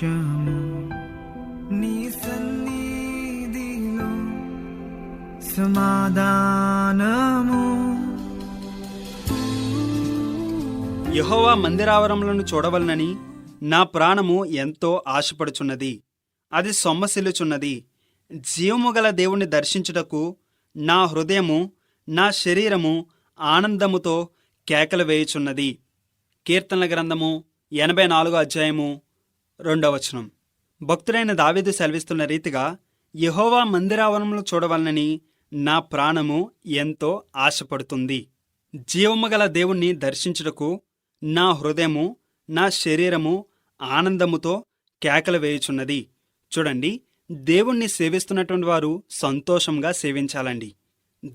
సంతోషము నీ సన్నిధిలో సమాధానము. యెహోవా మందిరావరములను చూడవలనని నా ప్రాణము ఎంతో ఆశపడుచున్నది, అది సొమ్మసిల్లుచున్నది. జీవము గల దేవుణ్ణి దర్శించుటకు నా హృదయము నా శరీరము ఆనందముతో కేకలు వేయుచున్నది. కీర్తనల గ్రంథము 84వ అధ్యాయము 2వ వచనం. భక్తుడైన దావీదు సెలవిస్తున్న రీతిగా యెహోవా మందిరావరములు చూడవలనని నా ప్రాణము ఎంతో ఆశపడుతుంది. జీవము గల దేవుణ్ణి దర్శించుటకు నా హృదయము నా శరీరము ఆనందముతో కేకలు వేయుచున్నది. చూడండి, దేవుణ్ణి సేవిస్తున్నటువంటి వారు సంతోషంగా సేవించాలండి.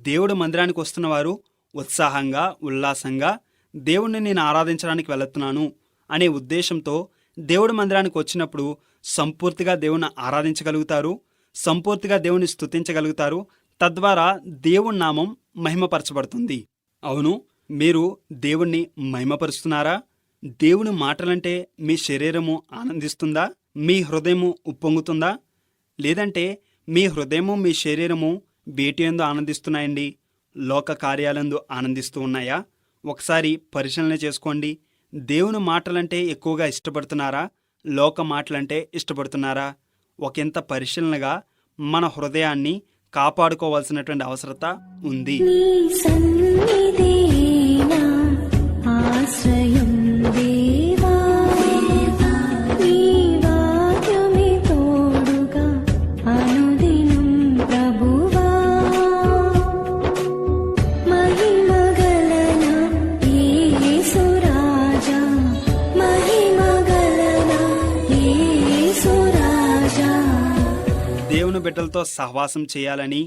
దేవుడు మందిరానికి వస్తున్న వారు ఉత్సాహంగా ఉల్లాసంగా దేవుణ్ణి నేను ఆరాధించడానికి వెళుతున్నాను అనే ఉద్దేశంతో దేవుడి మందిరానికి వచ్చినప్పుడు సంపూర్తిగా దేవుణ్ణి ఆరాధించగలుగుతారు, సంపూర్తిగా దేవుణ్ణి స్తుతించగలుగుతారు. తద్వారా దేవుని నామం మహిమపరచబడుతుంది. అవును, మీరు దేవుణ్ణి మహిమపరుస్తున్నారా? దేవుని మాటలంటే మీ శరీరము ఆనందిస్తుందా? మీ హృదయము ఉప్పొంగుతుందా? లేదంటే మీ హృదయము మీ శరీరము వేటియందు ఆనందిస్తున్నాయండి? లోక కార్యాలందు ఆనందిస్తూ ఉన్నాయా? ఒకసారి పరిశీలన చేసుకోండి. దేవుని మాటలంటే ఎక్కువగా ఇష్టపడుతున్నారా? లోక మాటలంటే ఇష్టపడుతున్నారా? ఒకంత పరిశీలనగా మన హృదయాన్ని కాపాడుకోవాల్సినటువంటి అవసరత ఉంది. దేవుని బిడ్డలతో సహవాసం చేయాలని,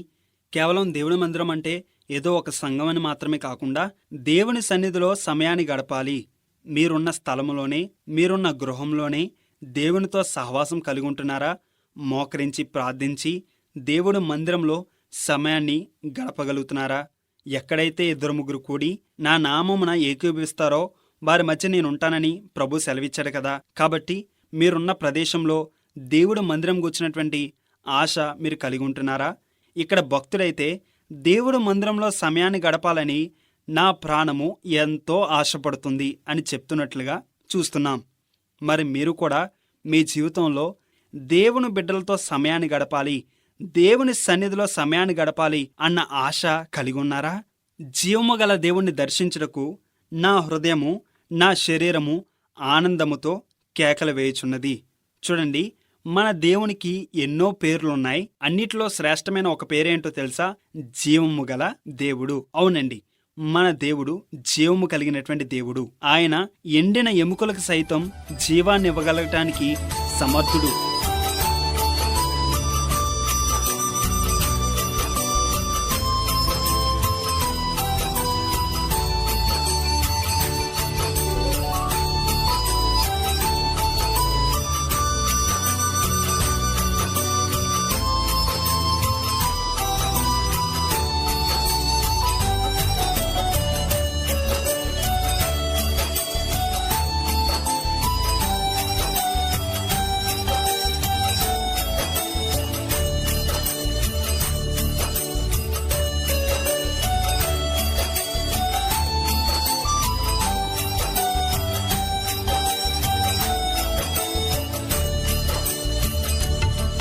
కేవలం దేవుని మందిరం అంటే ఏదో ఒక సంఘం అని మాత్రమే కాకుండా దేవుని సన్నిధిలో సమయాన్ని గడపాలి. మీరున్న స్థలములోనే, మీరున్న గృహంలోనే దేవునితో సహవాసం కలిగి ఉంటున్నారా? మోకరించి ప్రార్థించి దేవుడి మందిరంలో సమయాన్ని గడపగలుగుతున్నారా? ఎక్కడైతే 2-3 కూడి నా నామమున ఏకీభవిస్తారో వారి మధ్య నేనుంటానని ప్రభు సెలవిచ్చాడు కదా. కాబట్టి మీరున్న ప్రదేశంలో దేవుడు మందిరం కూర్చున్నటువంటి ఆశ మీరు కలిగి ఉంటున్నారా? ఇక్కడ భక్తుడైతే దేవుడు మందిరంలో సమయాన్ని గడపాలని నా ప్రాణము ఎంతో ఆశపడుతుంది అని చెప్తున్నట్లుగా చూస్తున్నాం. మరి మీరు కూడా మీ జీవితంలో దేవుని బిడ్డలతో సమయాన్ని గడపాలి, దేవుని సన్నిధిలో సమయాన్ని గడపాలి అన్న ఆశ కలిగి ఉన్నారా? జీవము గల దేవుణ్ణి దర్శించుటకు నా హృదయము నా శరీరము ఆనందముతో కేకలు వేయుచున్నది. చూడండి, మన దేవునికి ఎన్నో పేర్లున్నాయి. అన్నిటిలో శ్రేష్టమైన ఒక పేరేంటో తెలుసా? జీవము గల దేవుడు. అవునండి, మన దేవుడు జీవము కలిగినటువంటి దేవుడు. ఆయన ఎండిన ఎముకలకు సైతం జీవాన్ని ఇవ్వగలగటానికి సమర్థుడు.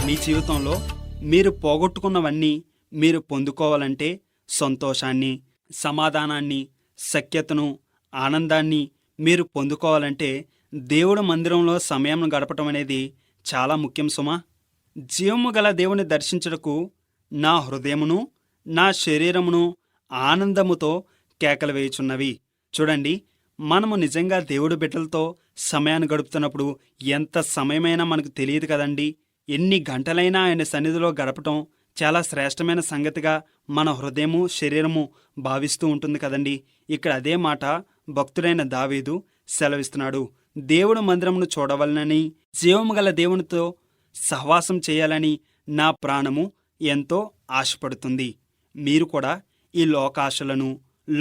మీ జీవితంలో మీరు పోగొట్టుకున్నవన్నీ మీరు పొందుకోవాలంటే సంతోషాన్ని, సమాధానాన్ని, సఖ్యతను, ఆనందాన్ని మీరు పొందుకోవాలంటే దేవుడు మందిరంలో సమయం గడపటం అనేది చాలా ముఖ్యం సుమా. జీవము గల దేవుని దర్శించుటకు నా హృదయమును నా శరీరమును ఆనందముతో కేకలు వేయుచున్నవి. చూడండి, మనము నిజంగా దేవుడి బిడ్డలతో సమయాన్ని గడుపుతున్నప్పుడు ఎంత సమయమైనా మనకు తెలియదు కదండి. ఎన్ని గంటలైనా ఆయన సన్నిధిలో గడపటం చాలా శ్రేష్టమైన సంగతిగా మన హృదయము శరీరము భావిస్తూ ఉంటుంది కదండి. ఇక్కడ అదే మాట భక్తుడైన దావీదు సెలవిస్తున్నాడు. దేవుడు మందిరమును చూడవలనని, జీవము గల దేవునితో సహవాసం చేయాలని నా ప్రాణము ఎంతో ఆశపడుతుంది. మీరు కూడా ఈ లోకాశలను,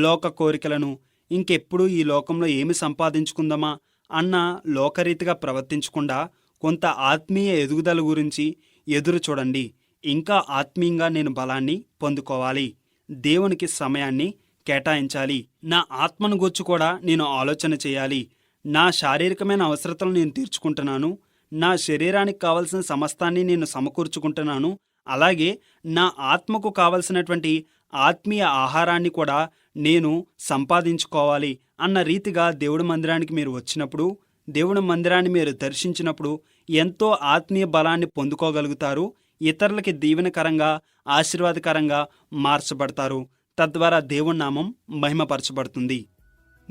లోక కోరికలను, ఇంకెప్పుడు ఈ లోకంలో ఏమి సంపాదించుకుందామా అన్న లోకరీతిగా ప్రవర్తించకుండా కొంత ఆత్మీయ ఎదుగుదల గురించి ఎదురు చూడండి. ఇంకా ఆత్మీయంగా నేను బలాన్ని పొందుకోవాలి. దేవునికి సమయాన్ని కేటాయించాలి. నా ఆత్మను గూర్చి కూడా నేను ఆలోచన చేయాలి. నా శారీరకమైన అవసరతలు నేను తీర్చుకుంటున్నాను. నా శరీరానికి కావలసిన సమస్తాన్ని నేను సమకూర్చుకుంటున్నాను. అలాగే నా ఆత్మకు కావలసినటువంటి ఆత్మీయ ఆహారాన్ని కూడా నేను సంపాదించుకోవాలి అన్న రీతిగా దేవుడి మందిరానికి మీరు వచ్చినప్పుడు, దేవుడి మందిరాన్ని మీరు దర్శించినప్పుడు ఎంతో ఆత్మీయ బలాన్ని పొందుకోగలుగుతారు. ఇతరులకి దీవెనకరంగా, ఆశీర్వాదకరంగా మార్చబడతారు. తద్వారా దేవుడి నామం మహిమపరచబడుతుంది.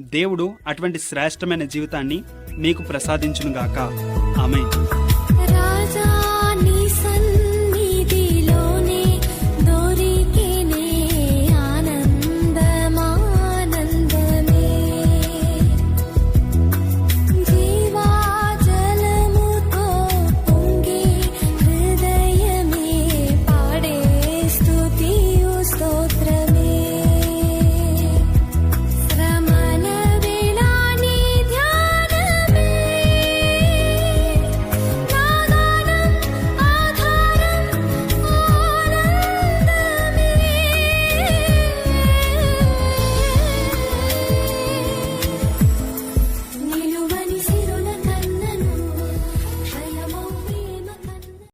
దేవుడు అటువంటి శ్రేష్టమైన జీవితాన్ని మీకు ప్రసాదించునుగాక. ఆమేన్.